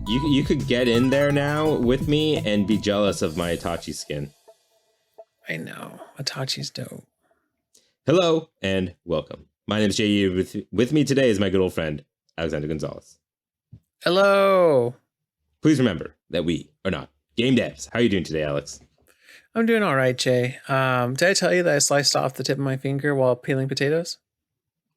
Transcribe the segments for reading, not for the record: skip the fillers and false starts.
You could get in there now with me and be jealous of my Itachi skin. I know. Itachi's dope. Hello and welcome. My name is J.U. With me today is my good old friend, Alexander Gonzalez. Hello. Please remember that we are not game devs. How are you doing today, Alex? I'm doing all right, Jay. Did I tell you that I sliced off the tip of my finger while peeling potatoes?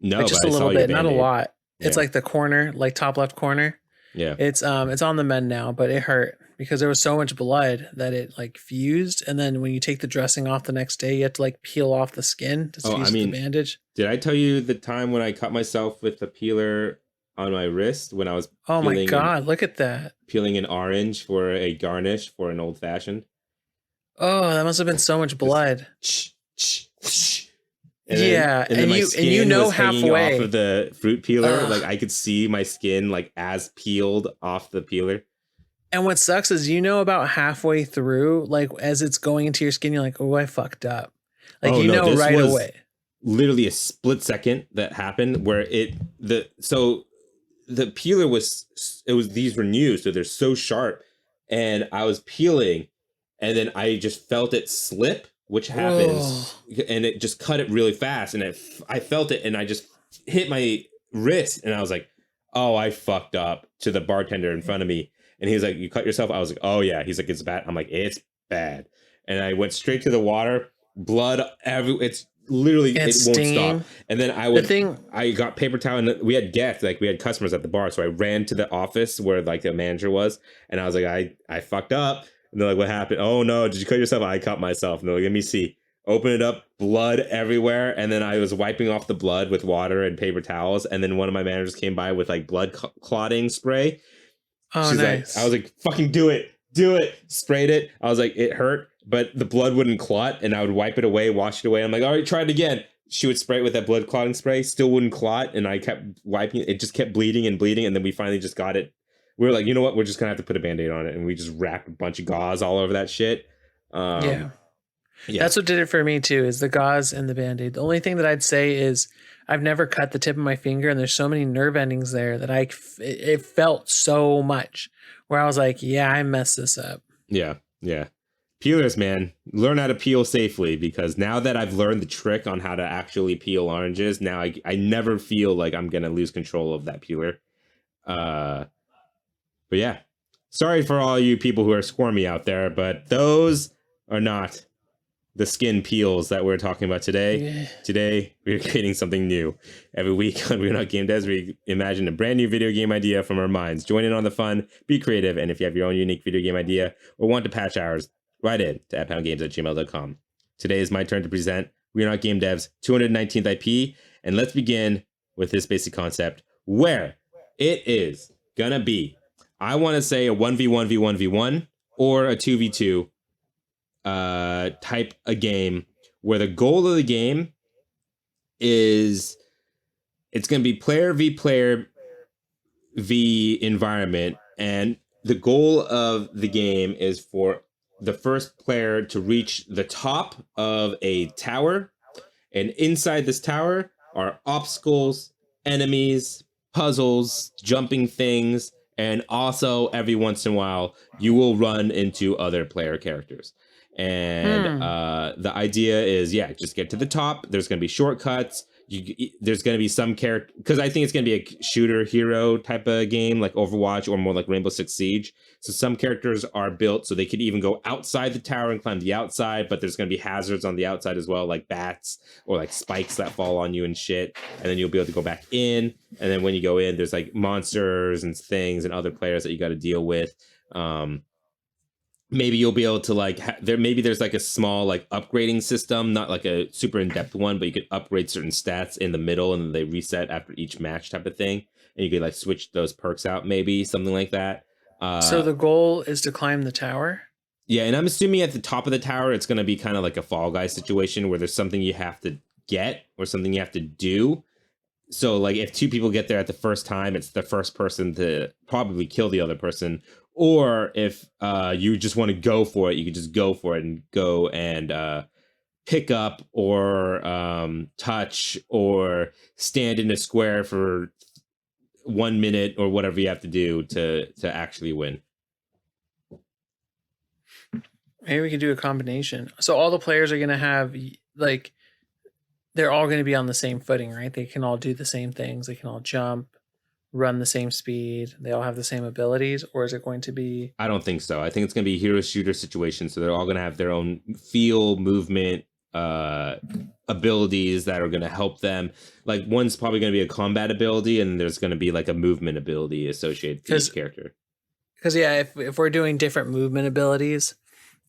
No, Like just but a I saw little your bit, not a Band-Aid. lot. It's Yeah. like the corner, like top left corner. Yeah. It's on the mend now, but it hurt because there was so much blood that it like fused. And then when you take the dressing off the next day, you have to like peel off the skin to fuse the bandage. Did I tell you the time when I cut myself with a peeler on my wrist when I was Oh my God, look at that. peeling an orange for a garnish for an old fashioned? Oh, that must have been so much blood. And yeah, then my skin you know was hanging halfway off of the fruit peeler. Like I could see my skin like as peeled off the peeler. And what sucks is about halfway through, like as it's going into your skin, you're like, oh, I fucked up. Like This right was away. Literally a split second that happened where the peeler these were new, so they're so sharp, and I was peeling, and then I just felt it slip, which happens, and it just cut it really fast, and I felt it, and I just hit my wrist, and I was like, oh, I fucked up, to the bartender in front of me, and he was like, you cut yourself? I was like, oh yeah. He's like, it's bad. I'm like, it's bad. And I went straight to the water, blood it's literally, it won't stop. And then I got paper towel, and we had guests, like we had customers at the bar, so I ran to the office where like the manager was, and I was like, I fucked up. And they're like, what happened? Oh no, did you cut yourself? I cut myself. And they're like, let me see. Open it up, blood everywhere. And then I was wiping off the blood with water and paper towels. And then one of my managers came by with like blood clotting spray. Oh, She's nice. like, I was like, fucking do it. Sprayed it. I was like, it hurt, but the blood wouldn't clot. And I would wipe it away, wash it away. I'm like, all right, try it again. She would spray it with that blood clotting spray, still wouldn't clot. And I kept wiping it. It just kept bleeding. And then we finally just got it. We were like, you know what? We're just going to have to put a Band-Aid on it. And we just wrapped a bunch of gauze all over that shit. Yeah. That's what did it for me too, is the gauze and the Band-Aid. The only thing that I'd say is I've never cut the tip of my finger, and there's so many nerve endings there that it felt so much where I was like, yeah, I messed this up. Yeah. Peelers, man, learn how to peel safely, because now that I've learned the trick on how to actually peel oranges, now I never feel like I'm going to lose control of that peeler. But yeah, sorry for all you people who are squirmy out there, but those are not the skin peels that we're talking about today. Yeah. Today, we're creating something new. Every week on We're Not Game Devs, we imagine a brand new video game idea from our minds. Join in on the fun, be creative, and if you have your own unique video game idea or want to patch ours, write in to @poundgames@gmail.com. Today is my turn to present We're Not Game Devs' 219th IP, and let's begin with this basic concept, where it is gonna be, I want to say, a 1v1v1v1 or a 2v2 type of game, where the goal of the game is it's going to be player v environment, and the goal of the game is for the first player to reach the top of a tower, and inside this tower are obstacles, enemies, puzzles, jumping things, and also every once in a while you will run into other player characters. And the idea is, just get to the top. There's going to be shortcuts. There's going to be some character, because I think it's going to be a shooter hero type of game, like Overwatch or more like Rainbow Six Siege. So some characters are built so they could even go outside the tower and climb the outside, but there's going to be hazards on the outside as well, like bats or like spikes that fall on you and shit. And then you'll be able to go back in. And then when you go in, there's like monsters and things and other players that you got to deal with. Maybe you'll be able to like there's like a small like upgrading system, not like a super in-depth one, but you could upgrade certain stats in the middle and then they reset after each match type of thing, and you could like switch those perks out, maybe something like that. So the goal is to climb the tower? Yeah, and I'm assuming at the top of the tower it's going to be kind of like a Fall Guys situation where there's something you have to get or something you have to do. So like if two people get there at the first time, it's the first person to probably kill the other person. Or if you just want to go for it, you could just go for it and go and pick up or touch or stand in a square for 1 minute or whatever you have to do to actually win. Maybe we could do a combination. So all the players are going to have like they're all going to be on the same footing, right? They can all do the same things. They can all jump, run the same speed. They all have the same abilities, or is it going to be? I don't think so. I think it's going to be hero shooter situation. So they're all going to have their own feel, movement, abilities that are going to help them. Like one's probably going to be a combat ability, and there's going to be like a movement ability associated to each character. Because yeah, if we're doing different movement abilities,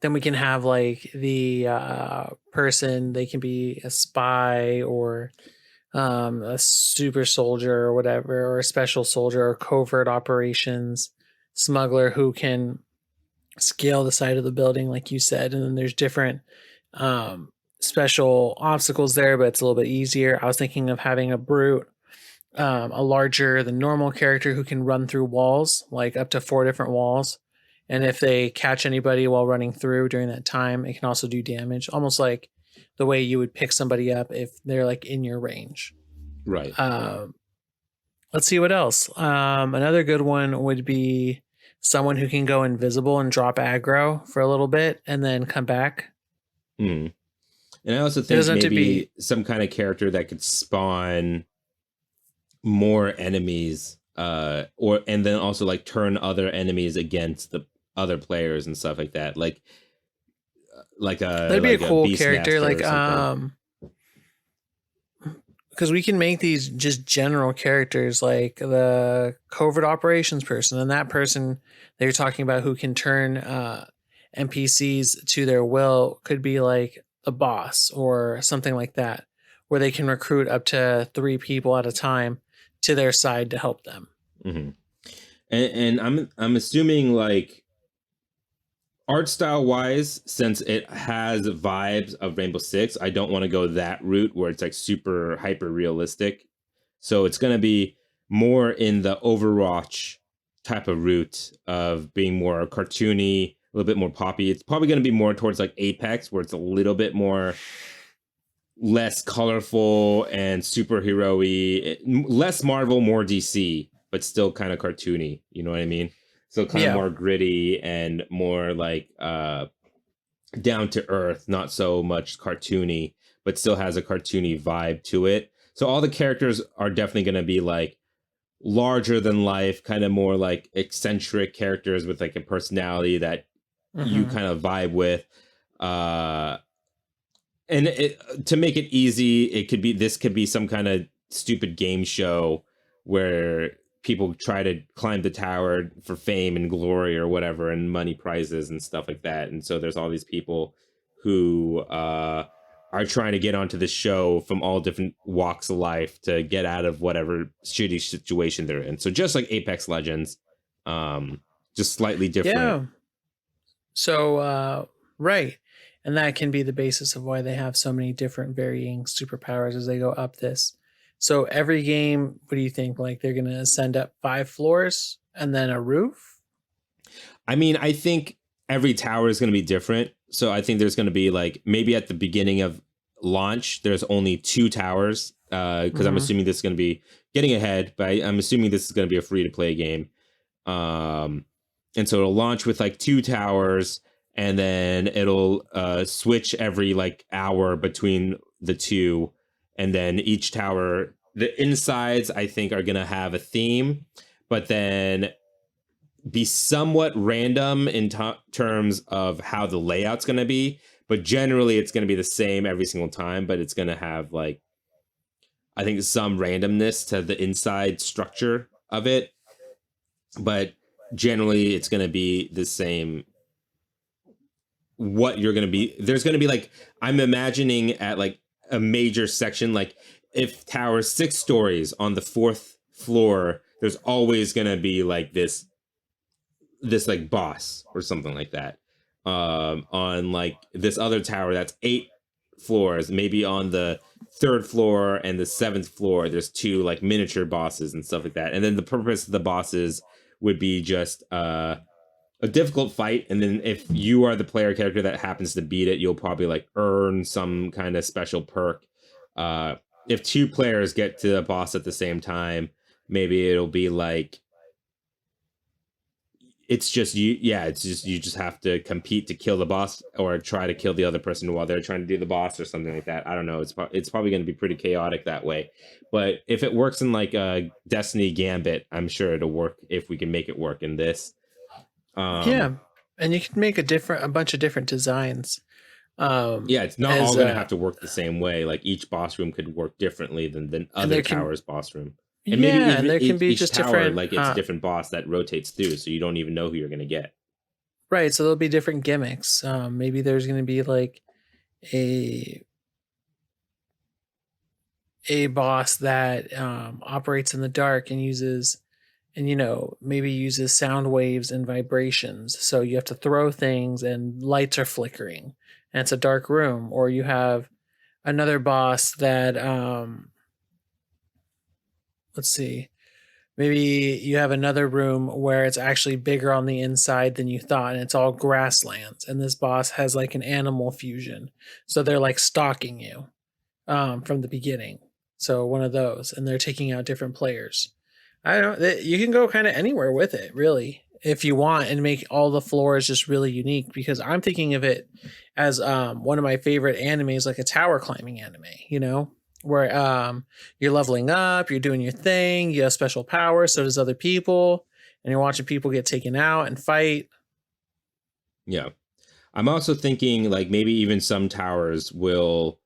then we can have like the person. They can be a spy or a super soldier or whatever, or a special soldier or covert operations smuggler who can scale the side of the building, like you said. And then there's different special obstacles there, but it's a little bit easier. I was thinking of having a brute, a larger than normal character who can run through walls, like up to 4 different walls. And if they catch anybody while running through during that time, it can also do damage, almost like the way you would pick somebody up if they're like in your range. Right. Let's see what else. Another good one would be someone who can go invisible and drop aggro for a little bit and then come back. And I also think maybe some kind of character that could spawn more enemies, and then also like turn other enemies against the other players and stuff like that. Like that'd be a cool character, like because we can make these just general characters, like the covert operations person, and that person that you're talking about who can turn NPCs to their will could be like the boss or something like that, where they can recruit up to 3 people at a time to their side to help them. Mm-hmm. And I'm assuming like art style wise, since it has vibes of Rainbow Six, I don't want to go that route where it's like super hyper realistic. So it's going to be more in the Overwatch type of route of being more cartoony, a little bit more poppy. It's probably going to be more towards like Apex, where it's a little bit more less colorful and superhero-y, less Marvel, more DC, but still kind of cartoony. You know what I mean? So kind of more gritty and more like down to earth, not so much cartoony, but still has a cartoony vibe to it. So all the characters are definitely going to be like larger than life, kind of more like eccentric characters with like a personality that you kind of vibe with. And to make it easy, this could be some kind of stupid game show where people try to climb the tower for fame and glory or whatever, and money prizes and stuff like that. And so there's all these people who are trying to get onto the show from all different walks of life to get out of whatever shitty situation they're in. So just like Apex Legends, just slightly different. Yeah. So, right. And that can be the basis of why they have so many different varying superpowers as they go up this. So every game, what do you think? Like they're going to ascend up 5 floors and then a roof? I mean, I think every tower is going to be different. So I think there's going to be like maybe at the beginning of launch, there's only 2 towers because I'm assuming this is going to be getting ahead, but I'm assuming this is going to be a free to play game. And so it'll launch with like 2 towers, and then it'll switch every like hour between the 2. And then each tower, the insides, I think, are going to have a theme, but then be somewhat random in terms of how the layout's going to be. But generally, it's going to be the same every single time, but it's going to have, like, I think some randomness to the inside structure of it. But generally, it's going to be the same. What you're going to be, there's going to be, like, I'm imagining at, like, a major section, like if tower 6 stories on the 4th floor, there's always gonna be like this like boss or something like that. On like this other tower that's 8 floors, maybe on the 3rd floor and the 7th floor, there's 2 like miniature bosses and stuff like that. And then the purpose of the bosses would be just a difficult fight, and then if you are the player character that happens to beat it, you'll probably like earn some kind of special perk. If 2 players get to the boss at the same time, maybe it'll be like it's just you. Yeah, it's just you just have to compete to kill the boss or try to kill the other person while they're trying to do the boss or something like that. I don't know. It's probably going to be pretty chaotic that way. But if it works in like a Destiny Gambit, I'm sure it'll work if we can make it work in this. Yeah, and you can make a bunch of different designs. Yeah, it's not As all going to have to work the same way. Like each boss room could work differently than and other there can towers boss room. And maybe yeah, and there can be each just tower, different like it's a different boss that rotates through, so you don't even know who you're going to get. right. So there'll be different gimmicks. Maybe there's going to be like a a boss that operates in the dark and uses and maybe uses sound waves and vibrations, so you have to throw things and lights are flickering and it's a dark room. Or you have another boss that let's see, maybe you have another room where it's actually bigger on the inside than you thought and it's all grasslands, and this boss has like an animal fusion, so they're like stalking you from the beginning. So one of those, and they're taking out different players. I don't know. You can go kind of anywhere with it, really, if you want, and make all the floors just really unique. Because I'm thinking of it as one of my favorite animes, like a tower climbing anime. Where you're leveling up, you're doing your thing, you have special powers, so does other people, and you're watching people get taken out and fight. Yeah, I'm also thinking like maybe even some towers will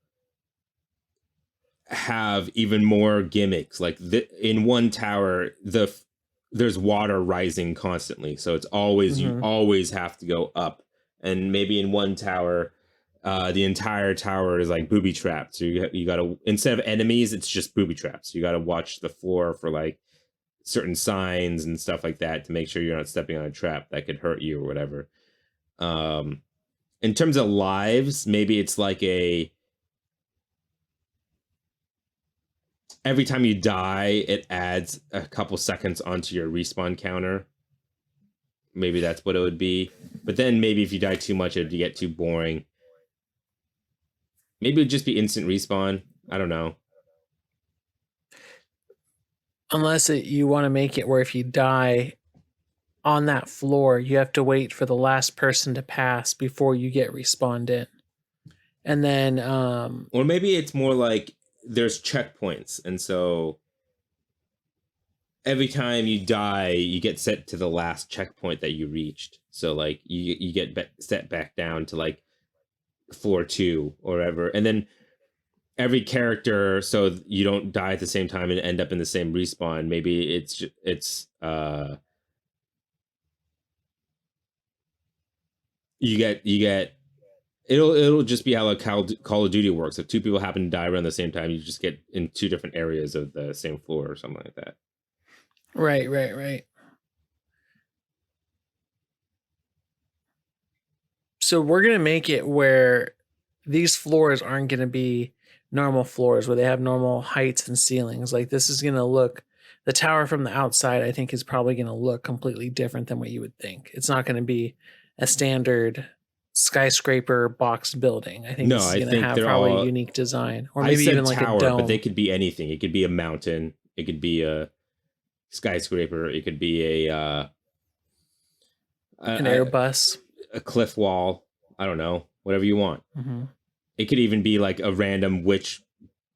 have even more gimmicks. Like in one tower, there's water rising constantly, so it's always you always have to go up. And maybe in one tower, the entire tower is like booby trapped. So you got to, instead of enemies, it's just booby traps. You got to watch the floor for like certain signs and stuff like that to make sure you're not stepping on a trap that could hurt you or whatever. In terms of lives, maybe it's like every time you die, it adds a couple seconds onto your respawn counter. Maybe that's what it would be. But then maybe if you die too much, it'd get too boring. Maybe it'd just be instant respawn. I don't know. Unless you want to make it where if you die on that floor, you have to wait for the last person to pass before you get respawned in. And then or maybe it's more like there's checkpoints, and so every time you die, you get set to the last checkpoint that you reached. So like you get set back down to like floor 2 or whatever, and then every character, so you don't die at the same time and end up in the same respawn. Maybe it's you get it'll just be how like Call of Duty works. If two people happen to die around the same time, you just get in two different areas of the same floor or something like that. Right. So we're going to make it where these floors aren't going to be normal floors where they have normal heights and ceilings. Like this is going to look, the tower from the outside, I think, is probably going to look completely different than what you would think. It's not going to be a standard skyscraper box building. I think this is going to have probably a unique design, or maybe even like tower, a dome. But they could be anything. It could be a mountain. It could be a skyscraper. It could be an Airbus, a cliff wall. I don't know, whatever you want. It could even be like a random witch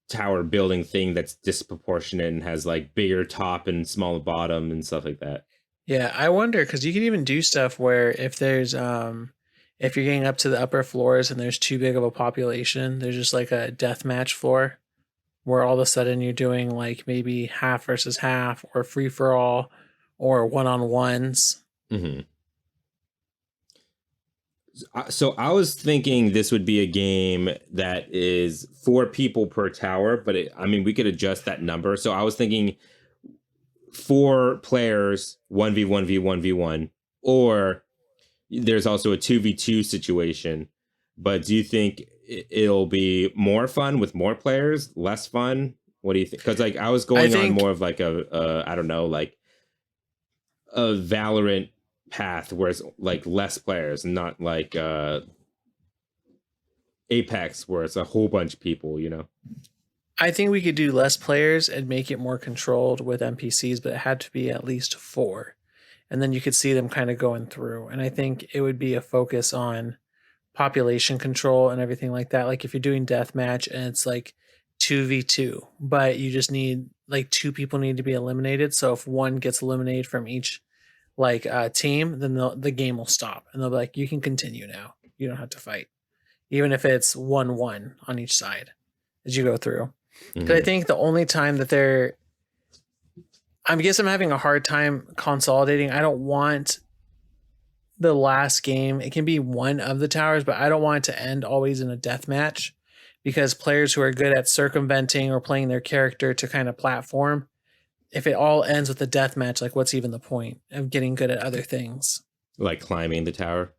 tower building thing that's disproportionate and has like bigger top and smaller bottom and stuff like that. Yeah, I wonder, because you could even do stuff where if there's if you're getting up to the upper floors and there's too big of a population, there's just like a death match floor where all of a sudden you're doing like maybe half versus half or free for all or one-on-ones. So I was thinking this would be a game that is 4 people per tower, but we could adjust that number. So I was thinking 4 players, 1v1v1v1, or there's also a 2v2 situation. But do you think it'll be more fun with more players, less fun? What do you think? Because like I was going on more of like a I don't know, like a Valorant path where it's like less players, and not like Apex where it's a whole bunch of people, I think we could do less players and make it more controlled with NPCs, but it had to be at least 4. And then you could see them kind of going through. And I think it would be a focus on population control and everything like that. Like if you're doing deathmatch and it's like 2v2, but you just need like 2 people need to be eliminated. So if one gets eliminated from each like team, then the game will stop and they'll be like, you can continue now. You don't have to fight, even if it's 1-1 on each side as you go through. Because I think the only time that I guess I'm having a hard time consolidating. I don't want the last game. It can be one of the towers, but I don't want it to end always in a death match, because players who are good at circumventing or playing their character to kind of platform, if it all ends with a death match, like what's even the point of getting good at other things? Like climbing the tower.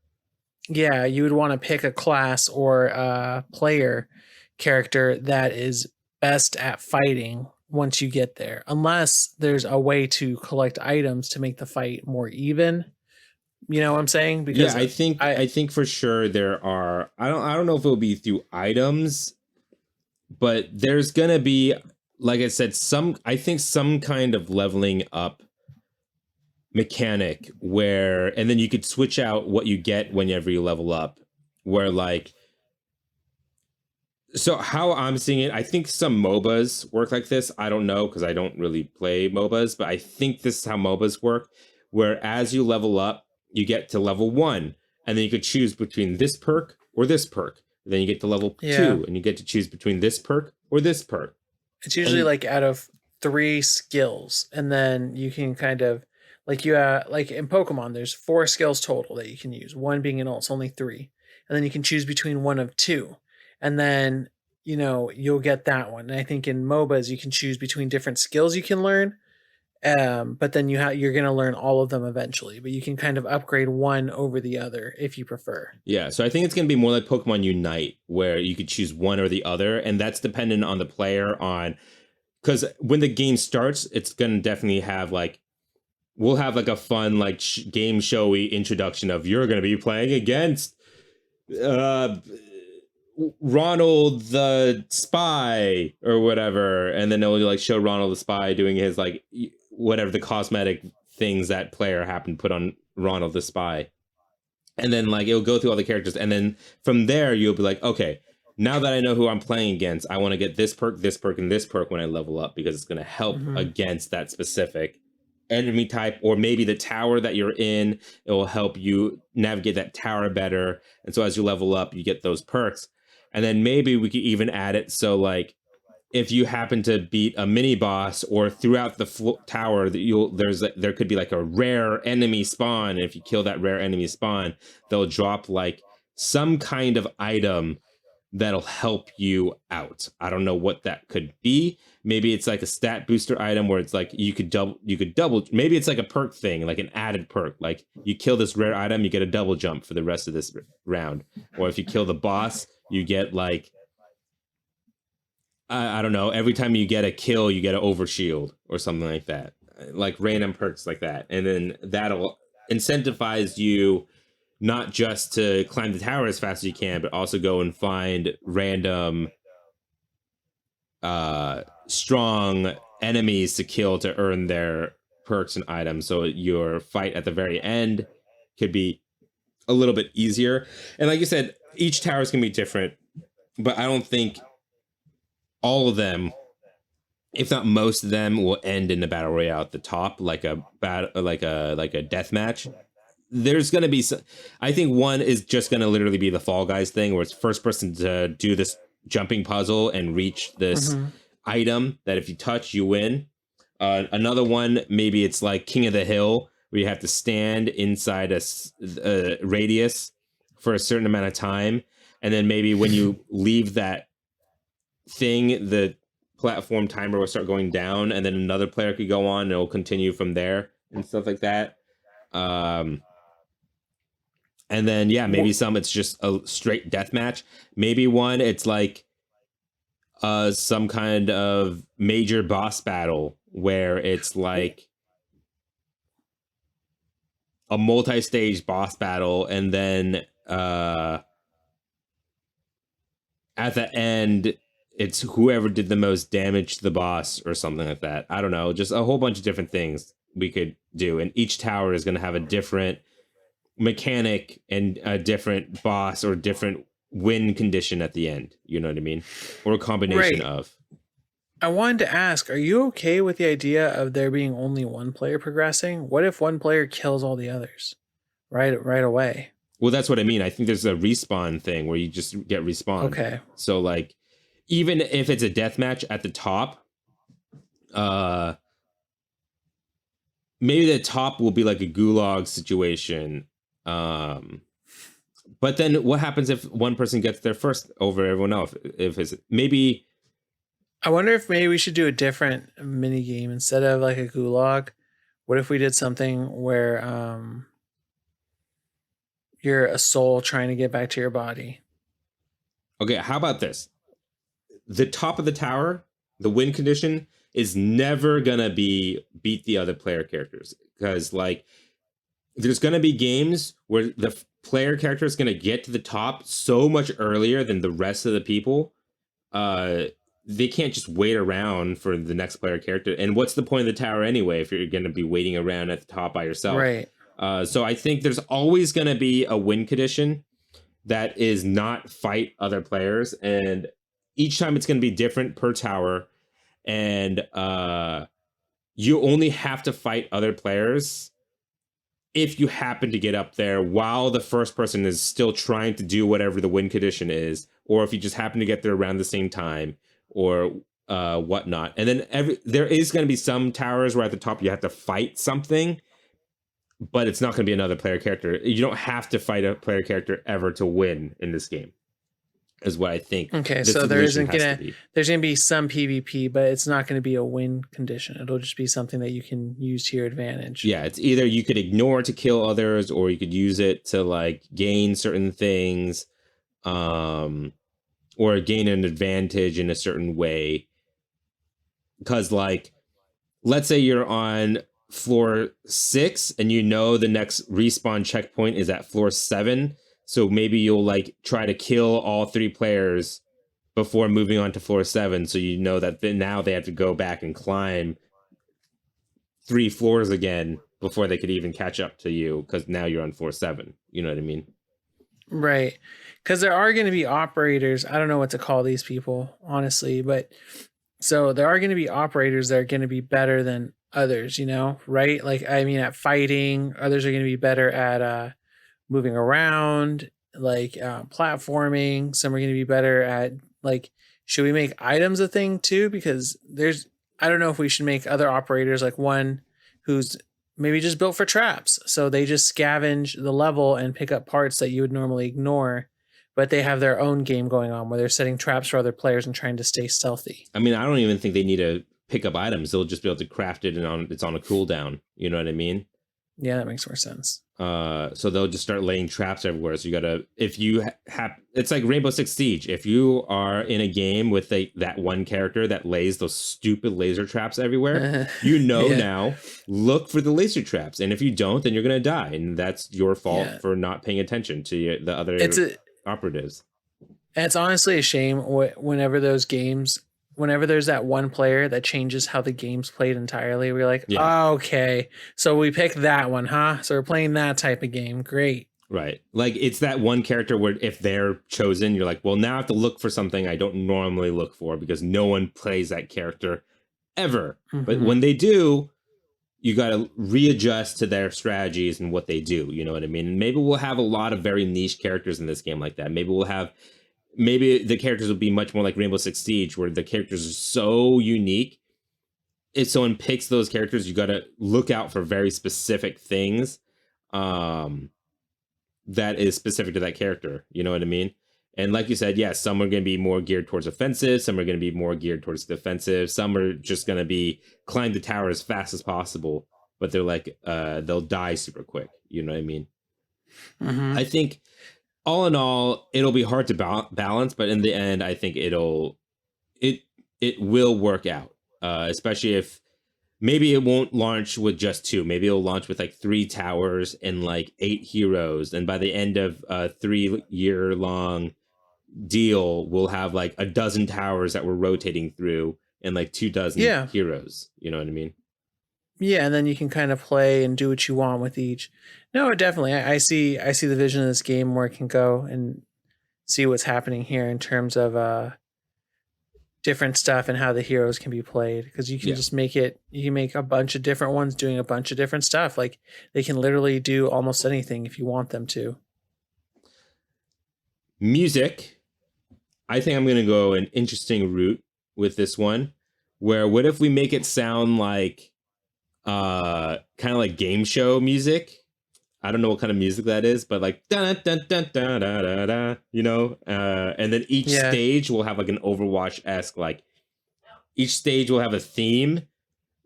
Yeah, you would want to pick a class or a player character that is best at fighting once you get there, unless there's a way to collect items to make the fight more even. You know what I'm saying? Because yeah, I think for sure there are. I don't know if it'll be through items, but there's gonna be, like I said, I think some kind of leveling up mechanic where, and then you could switch out what you get whenever you level up, where like, so how I'm seeing it, I think some MOBAs work like this. I don't know because I don't really play MOBAs, but I think this is how MOBAs work, where as you level up, you get to level 1, and then you could choose between this perk or this perk. Then you get to level 2, and you get to choose between this perk or this perk. It's usually like out of 3 skills, and then you can kind of like like in Pokemon, there's 4 skills total that you can use. One being an ult, it's only 3, and then you can choose between one of 2, and then you'll get that one. And I think in MOBAs you can choose between different skills you can learn, but then you're going to learn all of them eventually. But you can kind of upgrade one over the other if you prefer. Yeah, so I think it's going to be more like Pokemon Unite, where you could choose one or the other, and that's dependent on the player. Because when the game starts, it's going to definitely have like, we'll have like a fun like game showy introduction of, you're going to be playing against Ronald the Spy or whatever, and then they'll like show Ronald the Spy doing his like whatever the cosmetic things that player happened to put on Ronald the Spy, and then like it'll go through all the characters, and then from there you'll be like, okay, now that I know who I'm playing against, I want to get this perk, and this perk when I level up, because it's going to help against that specific enemy type, or maybe the tower that you're in. It will help you navigate that tower better, and so as you level up, you get those perks. And then maybe we could even add it so like if you happen to beat a mini boss or throughout the tower, that there could be like a rare enemy spawn. And if you kill that rare enemy spawn, they'll drop like some kind of item that'll help you out. I don't know what that could be. Maybe it's like a stat booster item where it's like you could double. Maybe it's like a perk thing, like an added perk. Like you kill this rare item, you get a double jump for the rest of this round. Or if you kill the boss, you get like, I don't know, every time you get a kill, you get an overshield or something like that. Like random perks like that. And then that'll incentivize you not just to climb the tower as fast as you can, but also go and find random strong enemies to kill to earn their perks and items. So your fight at the very end could be a little bit easier. And like you said, each tower is going to be different, but I don't think all of them, if not most of them, will end in the battle royale at the top, like a death match. There's going to be I think one is just going to literally be the Fall Guys thing, where it's first person to do this jumping puzzle and reach this item that if you touch, you win. Another one, maybe it's like King of the Hill, where you have to stand inside a radius for a certain amount of time. And then maybe when you leave that thing, the platform timer will start going down, and then another player could go on and it'll continue from there and stuff like that. And then, yeah, maybe some it's just a straight death match. Maybe one it's like some kind of major boss battle where it's like a multi-stage boss battle, and then at the end it's whoever did the most damage to the boss or something like that. I don't know, just a whole bunch of different things we could do, and each tower is going to have a different mechanic and a different boss or different win condition at the end. You know what I mean? Or a combination Right. of. I wanted to ask, are you okay with the idea of there being only one player progressing? What if one player kills all the others right away? Well, that's what I mean. I think there's a respawn thing where you just get respawned. Okay. So like, even if it's a death match at the top, uh, maybe the top will be like a gulag situation. But then what happens if one person gets there first over everyone else? If it's maybe I wonder if maybe we should do a different mini game instead of like a gulag. What if we did something where you're a soul trying to get back to your body? okay, how about this? The top of the tower, the win condition is never gonna be beat the other player characters, because like there's gonna be games where the player character is gonna get to the top so much earlier than the rest of the people. They can't just wait around for the next player character. And what's the point of the tower anyway if you're gonna be waiting around at the top by yourself? Right. So I think there's always gonna be a win condition that is not fight other players, and each time it's going to be different per tower, and you only have to fight other players if you happen to get up there while the first person is still trying to do whatever the win condition is, or if you just happen to get there around the same time, or whatnot. And then there is going to be some towers where at the top you have to fight something, but it's not going to be another player character. You don't have to fight a player character ever to win in this game, is what I think. Okay, so there's gonna be some PvP, but it's not gonna be a win condition. It'll just be something that you can use to your advantage. Yeah, it's either you could ignore to kill others, or you could use it to like gain certain things, or gain an advantage in a certain way. Because like, let's say you're on floor 6 and you know the next respawn checkpoint is at floor 7, so maybe you'll like try to kill all 3 players before moving on to floor 7, so you know that now they have to go back and climb 3 floors again before they could even catch up to you, because now you're on floor 7. You know what I mean? Right. Because there are going to be operators. I don't know what to call these people, honestly, but so there are going to be operators that are going to be better than others, right? Like, I mean, at fighting, others are going to be better at moving around, like platforming. Some are going to be better at like, should we make items a thing too? Because I don't know if we should make other operators like one who's maybe just built for traps. So they just scavenge the level and pick up parts that you would normally ignore, but they have their own game going on where they're setting traps for other players and trying to stay stealthy. I mean, I don't even think they need to pick up items. They'll just be able to craft it, and it's on a cooldown. You know what I mean? Yeah, that makes more sense. So they'll just start laying traps everywhere. So you gotta, if you have, it's like Rainbow Six Siege. If you are in a game with that one character that lays those stupid laser traps everywhere, now, look for the laser traps. And if you don't, then you're gonna die, and that's your fault for not paying attention to the other operatives. It's honestly a shame whenever there's that one player that changes how the game's played entirely. We're like, oh, okay, so we picked that one, huh? So we're playing that type of game. Great. Right. Like, it's that one character where if they're chosen, you're like, well, now I have to look for something I don't normally look for because no one plays that character ever. Mm-hmm. But when they do, you got to readjust to their strategies and what they do. You know what I mean? And maybe we'll have a lot of very niche characters in this game like that. Maybe the characters will be much more like Rainbow Six Siege, where the characters are so unique. If someone picks those characters, you got to look out for very specific things that is specific to that character. You know what I mean? And like you said, yes, some are going to be more geared towards offensive. Some are going to be more geared towards defensive. Some are just going to be climb the tower as fast as possible. But they're like, they'll die super quick. You know what I mean? Mm-hmm. I think all in all, it'll be hard to balance, but in the end, I think it will work out. Especially if maybe it won't launch with just 2. Maybe it'll launch with like 3 towers and like 8 heroes. And by the end of a 3-year-long deal will have like a dozen towers that we're rotating through and like 2 dozen Yeah. heroes. You know what I mean? Yeah, and then you can kind of play and do what you want with each. No, definitely. I see the vision of this game where it can go and see what's happening here in terms of different stuff and how the heroes can be played, because you can just make it, you can make a bunch of different ones doing a bunch of different stuff. Like they can literally do almost anything if you want them to. Music. I think I'm going to go an interesting route with this one, where what if we make it sound like kind of like game show music? I don't know what kind of music that is, but like da da da da da da da, you know. And then each stage will have like an Overwatch-esque, like each stage will have a theme,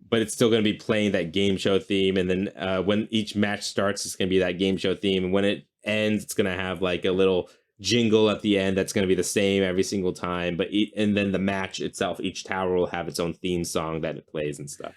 but it's still going to be playing that game show theme. And then when each match starts, it's going to be that game show theme, and when it ends, it's going to have like a little jingle at the end that's going to be the same every single time. But and then the match itself, each tower will have its own theme song that it plays and stuff.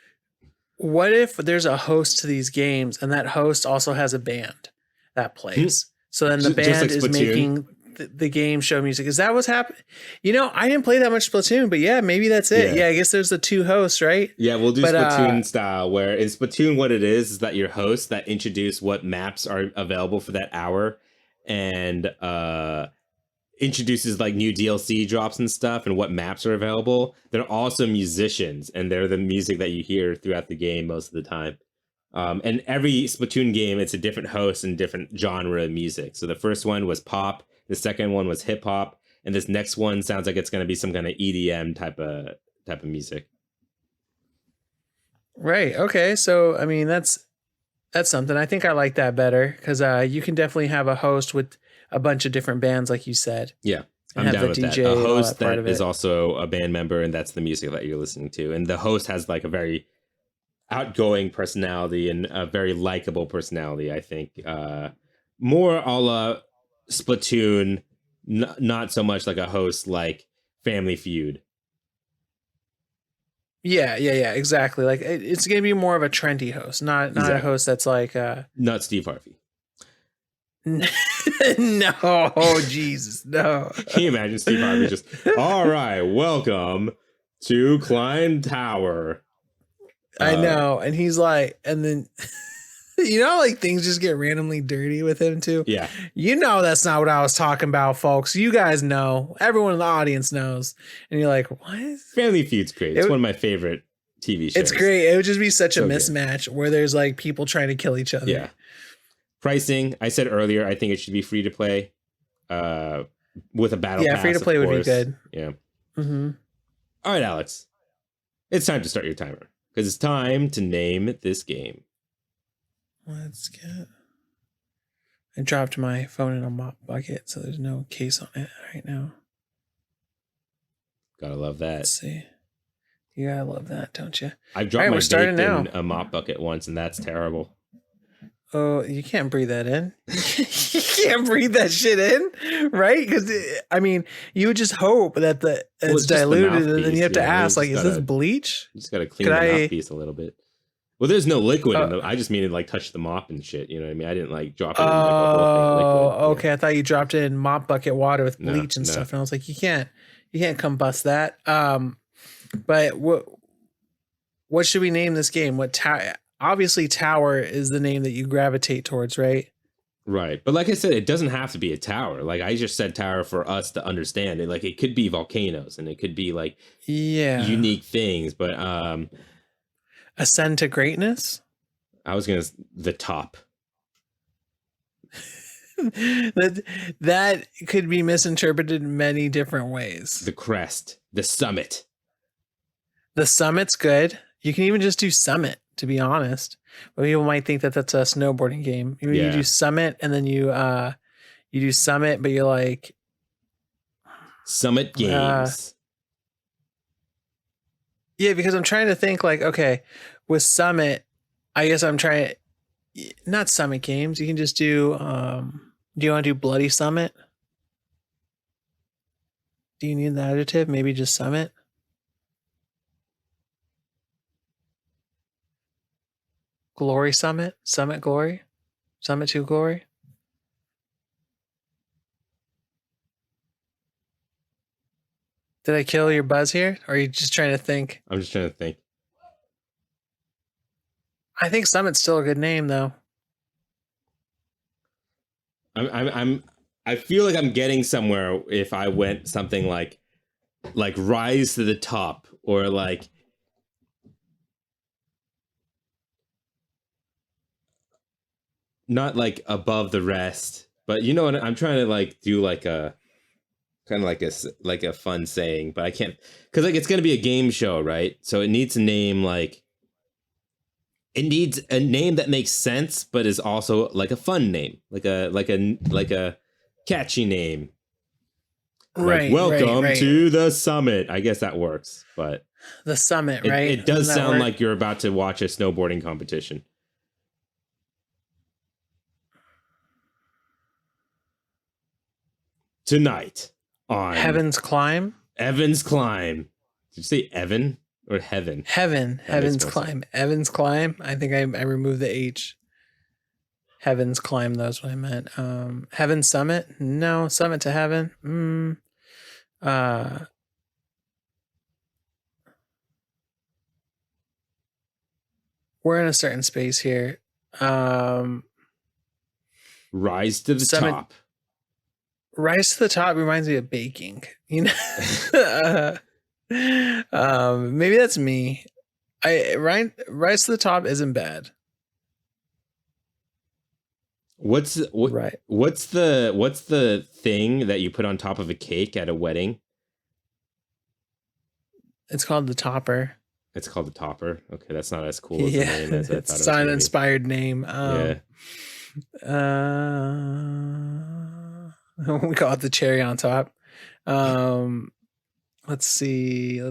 What if there's a host to these games and that host also has a band that plays? So then the band is making the game show music. Is that what's happening? You know, I didn't play that much Splatoon, but yeah, maybe that's it. Yeah, I guess there's the two hosts, right? Yeah, we'll do Splatoon style, where in Splatoon what it is that your hosts that introduce what maps are available for that hour, and introduces like new DLC drops and stuff and what maps are available. They're also musicians, and they're the music that you hear throughout the game most of the time. And every Splatoon game, it's a different host and different genre of music. So the first one was pop, the second one was hip hop, and this next one sounds like it's going to be some kind of EDM type of music. Right. Okay. So I mean, that's something. I think I like that better, because you can definitely have a host with a bunch of different bands, like you said. Yeah, I'm down with that. A host that is also a band member, and that's the music that you're listening to. And the host has like a very outgoing personality and a very likable personality, I think. More a la Splatoon, not so much like a host like Family Feud. Yeah, exactly. Like it's going to be more of a trendy host, not a host that's like not Steve Harvey. No, oh Jesus, no. Can you imagine Steve Harvey just, all right, welcome to Climb Tower. I know, and he's like, and then you know, like things just get randomly dirty with him too. Yeah, you know, that's not what I was talking about, folks. You guys know, everyone in the audience knows, and you're like, what? Family Feud's great. It's one of my favorite TV shows. It's great. It would just be such a mismatch where there's like people trying to kill each other. Yeah. Pricing, I said earlier, I think it should be free to play, with a battle pass. Yeah, free to play would be good. Yeah. Mm-hmm. All right, Alex, it's time to start your timer, because it's time to name this game. Let's get. I dropped my phone in a mop bucket, so there's no case on it right now. Gotta love that. Let's see. You gotta love that, don't you? I've dropped my vape in a mop bucket once, and that's terrible. Oh, you can't breathe that in. You can't breathe that shit in, right? Because I mean, you would just hope that it's diluted, and then you have to ask, like, is this bleach? You just gotta clean the mouthpiece a little bit. Well, there's no liquid in the. I just mean to like touch the mop and shit. You know what I mean? I didn't like drop it in like a whole thing liquid. Okay. I thought you dropped it in mop bucket water with bleach and stuff, and I was like, you can't combust that. But what should we name this game? Obviously, tower is the name that you gravitate towards, right? Right. But like I said, it doesn't have to be a tower. Like I just said tower for us to understand it. Like it could be volcanoes, and it could be like unique things. But ascend to greatness? I was going to the top. that could be misinterpreted in many different ways. The crest, the summit. The summit's good. You can even just do summit, to be honest. But people might think that that's a snowboarding game. You do summit, and then you do summit, but you're like Summit Games. Yeah, because I'm trying to think like, okay, with summit, I guess I'm trying not summit games. You can just do do you want to do bloody summit? Do you need the adjective? Maybe just summit? Glory summit? Summit glory? Summit to glory? Did I kill your buzz here? Or are you just trying to think? I'm just trying to think. I think Summit's still a good name, though. I feel like I'm getting somewhere if I went something like Rise to the Top, or like not like Above the Rest, but you know what, I'm trying to like do like a kind of like a fun saying, but I can't, because like it's gonna be a game show, right? So it needs a name, like it needs a name that makes sense, but is also like a fun name, like a catchy name. Like, welcome to the summit. I guess that works, but the summit, right? It does sound like you're about to watch a snowboarding competition. Tonight on Heaven's Climb. Evan's Climb. Did you say Evan or Heaven? Heaven's Climb. Evan's Climb. I think I removed the H. Heaven's Climb, that's what I meant. Heaven's Summit? No, Summit to Heaven. We're in a certain space here. Rise to the top. Rise to the top reminds me of baking. You know, maybe that's me. Rise to the top isn't bad. What's the thing that you put on top of a cake at a wedding? It's called the topper. It's called the topper. Okay, that's not as cool as the name as I thought. It's not an inspired name. We call it the cherry on top. Let's see.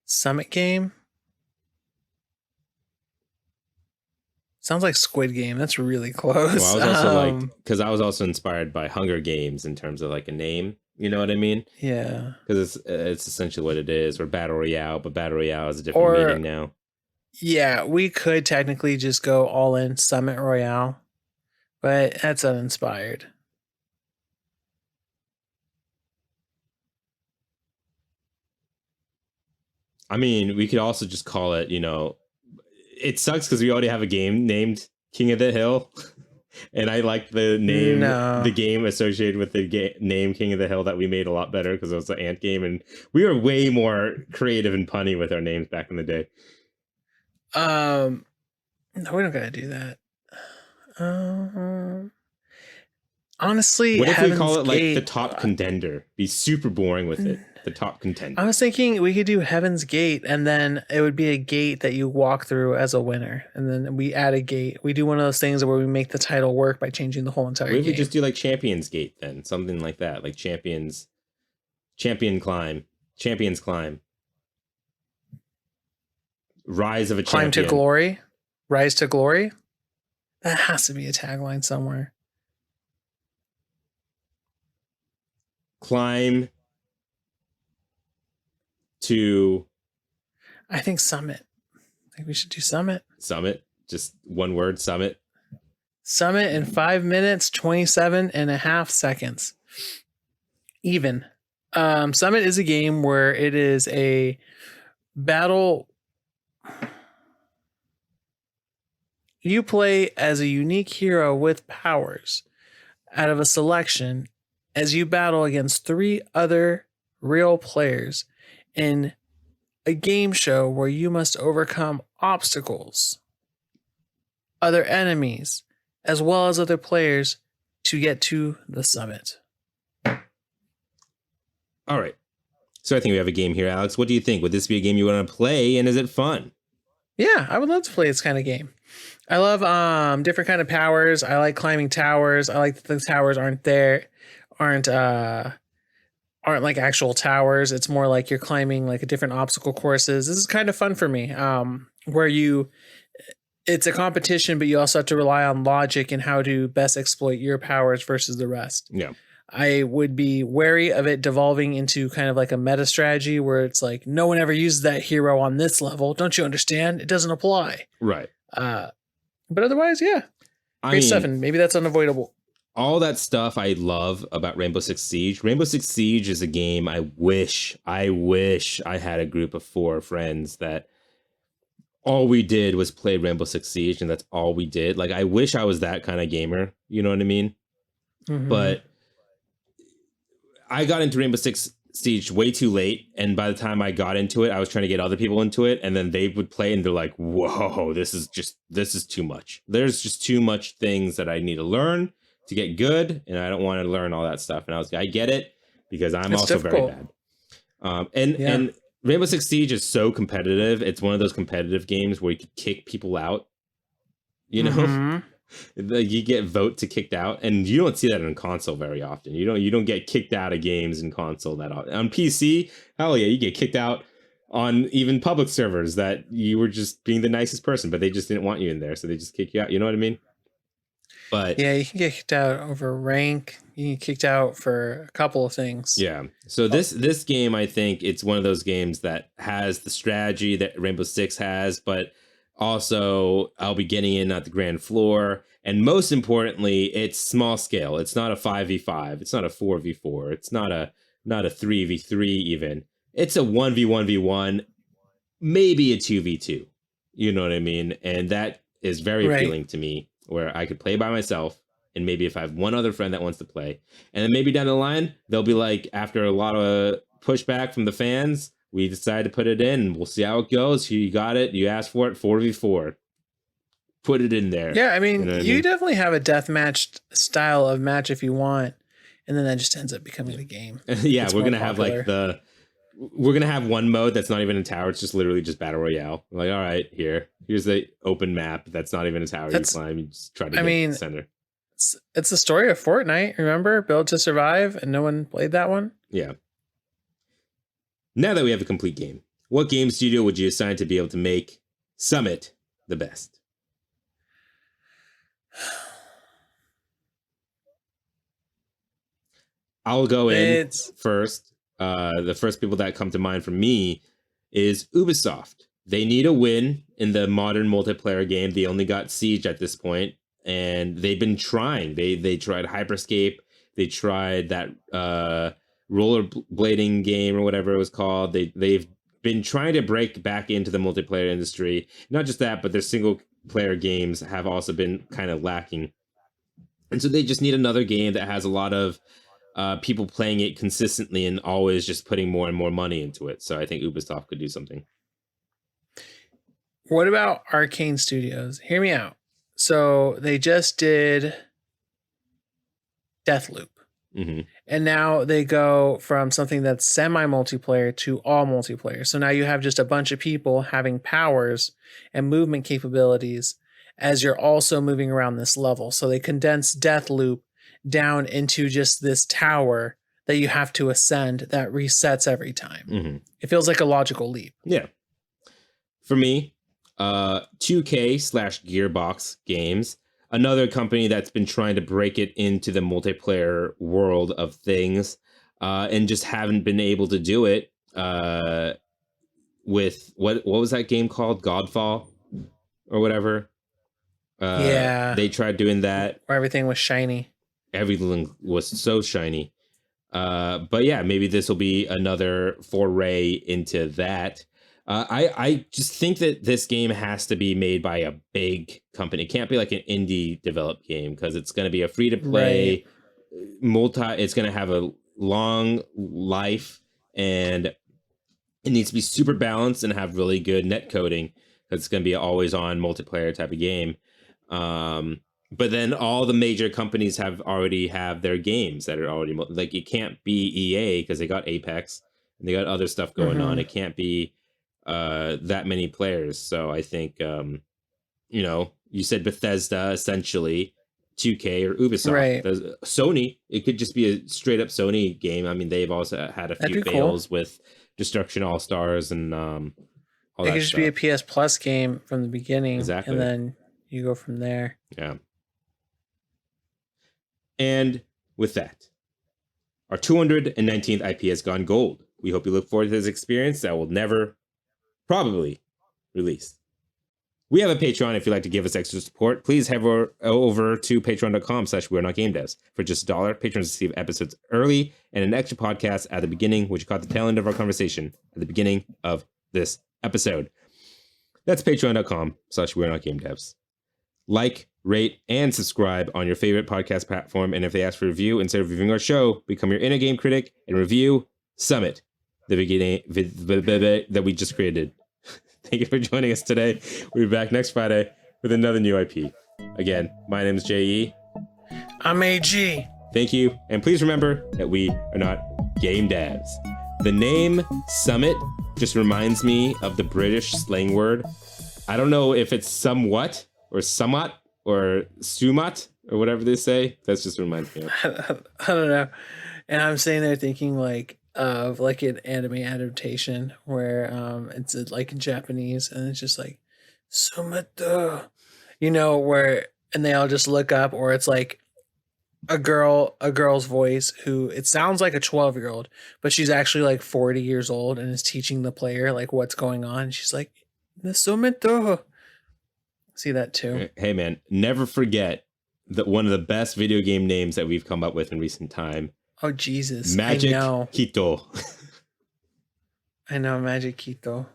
Summit Game. Sounds like Squid Game. That's really close. Well, I was also because I was also inspired by Hunger Games in terms of like a name. You know what I mean? Yeah. Because it's essentially what it is, or Battle Royale, but Battle Royale is a different meaning now. Yeah, we could technically just go all in Summit Royale, but that's uninspired. I mean, we could also just call it, it sucks because we already have a game named King of the Hill. And I like the name, the game associated with the name King of the Hill that we made a lot better because it was the ant game. And we were way more creative and punny with our names back in the day. No, we don't gotta do that. Honestly, what if we call it like the Top Contender? Be super boring with it. The Top Contender. I was thinking we could do Heaven's Gate, and then it would be a gate that you walk through as a winner, and then we add a gate. We do one of those things where we make the title work by changing the whole entire game. Maybe we just do like Champions Gate then, something like that, like Champion Climb, Rise of a Climb Champion. to Glory, Rise to Glory. That has to be a tagline somewhere. Climb to, I think Summit. I think we should do Summit. Just one word, Summit. Summit in 5 minutes, 27 and a half seconds. Even. Summit is a game where it is a battle. You play as a unique hero with powers out of a selection as you battle against 3 other real players in a game show where you must overcome obstacles, other enemies, as well as other players to get to the summit. All right. So I think we have a game here, Alex. What do you think? Would this be a game you want to play, and is it fun? Yeah, I would love to play this kind of game. I love different kind of powers. I like climbing towers. I like that the towers aren't like actual towers. It's more like you're climbing like a different obstacle courses. This is kind of fun for me. Where it's a competition, but you also have to rely on logic and how to best exploit your powers versus the rest. Yeah. I would be wary of it devolving into kind of like a meta strategy where it's like, no one ever uses that hero on this level. Don't you understand? It doesn't apply. Right. But otherwise, yeah, I great stuff, mean, and maybe that's unavoidable. all that stuff I love about Rainbow Six Siege. Rainbow Six Siege is a game I wish I had a group of 4 friends that all we did was play Rainbow Six Siege, and that's all we did. Like, I wish I was that kind of gamer. You know what I mean? Mm-hmm. But I got into Rainbow Six Siege way too late, and by the time I got into it, I was trying to get other people into it, and then they would play, and they're like, "Whoa, this is too much. There's just too much things that I need to learn to get good, and I don't want to learn all that stuff." And I get it because I'm It's also difficult. very bad. And Rainbow Six Siege is so competitive. It's one of those competitive games where you could kick people out. You know, Mm-hmm. you get vote to kicked out, and you don't see that on console very often. You don't get kicked out of games in console that often. On PC, hell yeah, you get kicked out on even public servers that you were just being the nicest person, but they just didn't want you in there, so they just kick you out. You know what I mean? But Yeah, you can get kicked out over rank. You can get kicked out for a couple of things. yeah, so this game, I think it's one of those games that has the strategy that Rainbow Six has, but also I'll be getting in at the grand floor, and most importantly, it's small scale. It's not a 5v5, it's not a 4v4, it's not a 3v3 even. It's a 1v1v1, maybe a 2v2. You know what I mean? And that is very Right. appealing to me, where I could play by myself, and maybe if I have one other friend that wants to play, and then maybe down the line they'll be like, after a lot of pushback from the fans, we decide to put it in, and we'll see how it goes. You got it, you asked for it, 4v4, put it in there. Yeah, I mean, You know what I you mean? definitely have a deathmatch style of match if you want, and then that just ends up becoming the game. Yeah, It's we're more gonna have popular. like we're gonna have one mode that's not even a tower. It's just literally just battle royale. Like, all right, here's the open map that's not even a tower. That's- you climb, you just try to I get mean, to the center. It's the story of Fortnite. Remember, Build to Survive, and no one played that one. Yeah. Now that we have a complete game, what game studio would you assign to be able to make Summit the best? I'll go in first. The first people that come to mind for me is Ubisoft. They need a win in the modern multiplayer game. They only got Siege at this point, and they've been trying. They tried Hyperscape. They tried that rollerblading game or whatever it was called. They've been trying to break back into the multiplayer industry. Not just that, but their single player games have also been kind of lacking. And so they just need another game that has a lot of people playing it consistently and always just putting more and more money into it. So I think Ubisoft could do something. What about Arcane Studios? Hear me out. So they just did Deathloop. Mm-hmm. And now they go from something that's semi-multiplayer to all multiplayer. So now you have just a bunch of people having powers and movement capabilities as you're also moving around this level. So they condense Deathloop down into just this tower that you have to ascend that resets every time. Mm-hmm. It feels like a logical leap. Yeah. For me, 2K/Gearbox Games, another company that's been trying to break it into the multiplayer world of things, and just haven't been able to do it. With what was that game called? Godfall or whatever. Yeah. They tried doing that. Where everything was shiny. Everything was so shiny. But yeah, maybe this will be another foray into that. I just think that this game has to be made by a big company. It can't be like an indie developed game, because it's going to be a free to play It's going to have a long life, and it needs to be super balanced and have really good net coding, because it's going to be an always on multiplayer type of game. But then all the major companies already have their games that are already like, it can't be EA because they got Apex and they got other stuff going on. It can't be that many players. So I think you said Bethesda, essentially 2K or Ubisoft. Right. Sony, it could just be a straight up Sony game. I mean, they've also had a few fails with Destruction All Stars and all it could just stuff. be a PS Plus game from the beginning. Exactly. And then you go from there. Yeah. And with that, our 219th IP has gone gold. We hope you look forward to this experience that will never probably release. We have a Patreon. If you'd like to give us extra support, please head over to patreon.com/wearenotgamedevs. For just $1, patrons receive episodes early and an extra podcast at the beginning, which caught the tail end of our conversation at the beginning of this episode. That's patreon.com/wearenotgamedevs. Like, rate, and subscribe on your favorite podcast platform. And if they ask for a review, instead of reviewing our show, become your inner game critic and review Summit, the beginning that we just created. Thank you for joining us today. We'll be back next Friday with another new IP. Again, my name is J.E. I'm AG. Thank you. And please remember that we are not game devs. The name Summit just reminds me of the British slang word. I don't know if it's somewhat or somewhat or sumat or whatever they say. That just reminds me of. I don't know. And I'm sitting there thinking of an anime adaptation where it's like in Japanese and it's just like Sumato, where and they all just look up, or it's like a girl's voice who it sounds like a 12-year-old, but she's actually like 40 years old and is teaching the player like what's going on. She's like, Sumato. See that too. Hey man, never forget that one of the best video game names that we've come up with in recent time. Oh, Jesus. Magic Quito. I know, Magic Quito.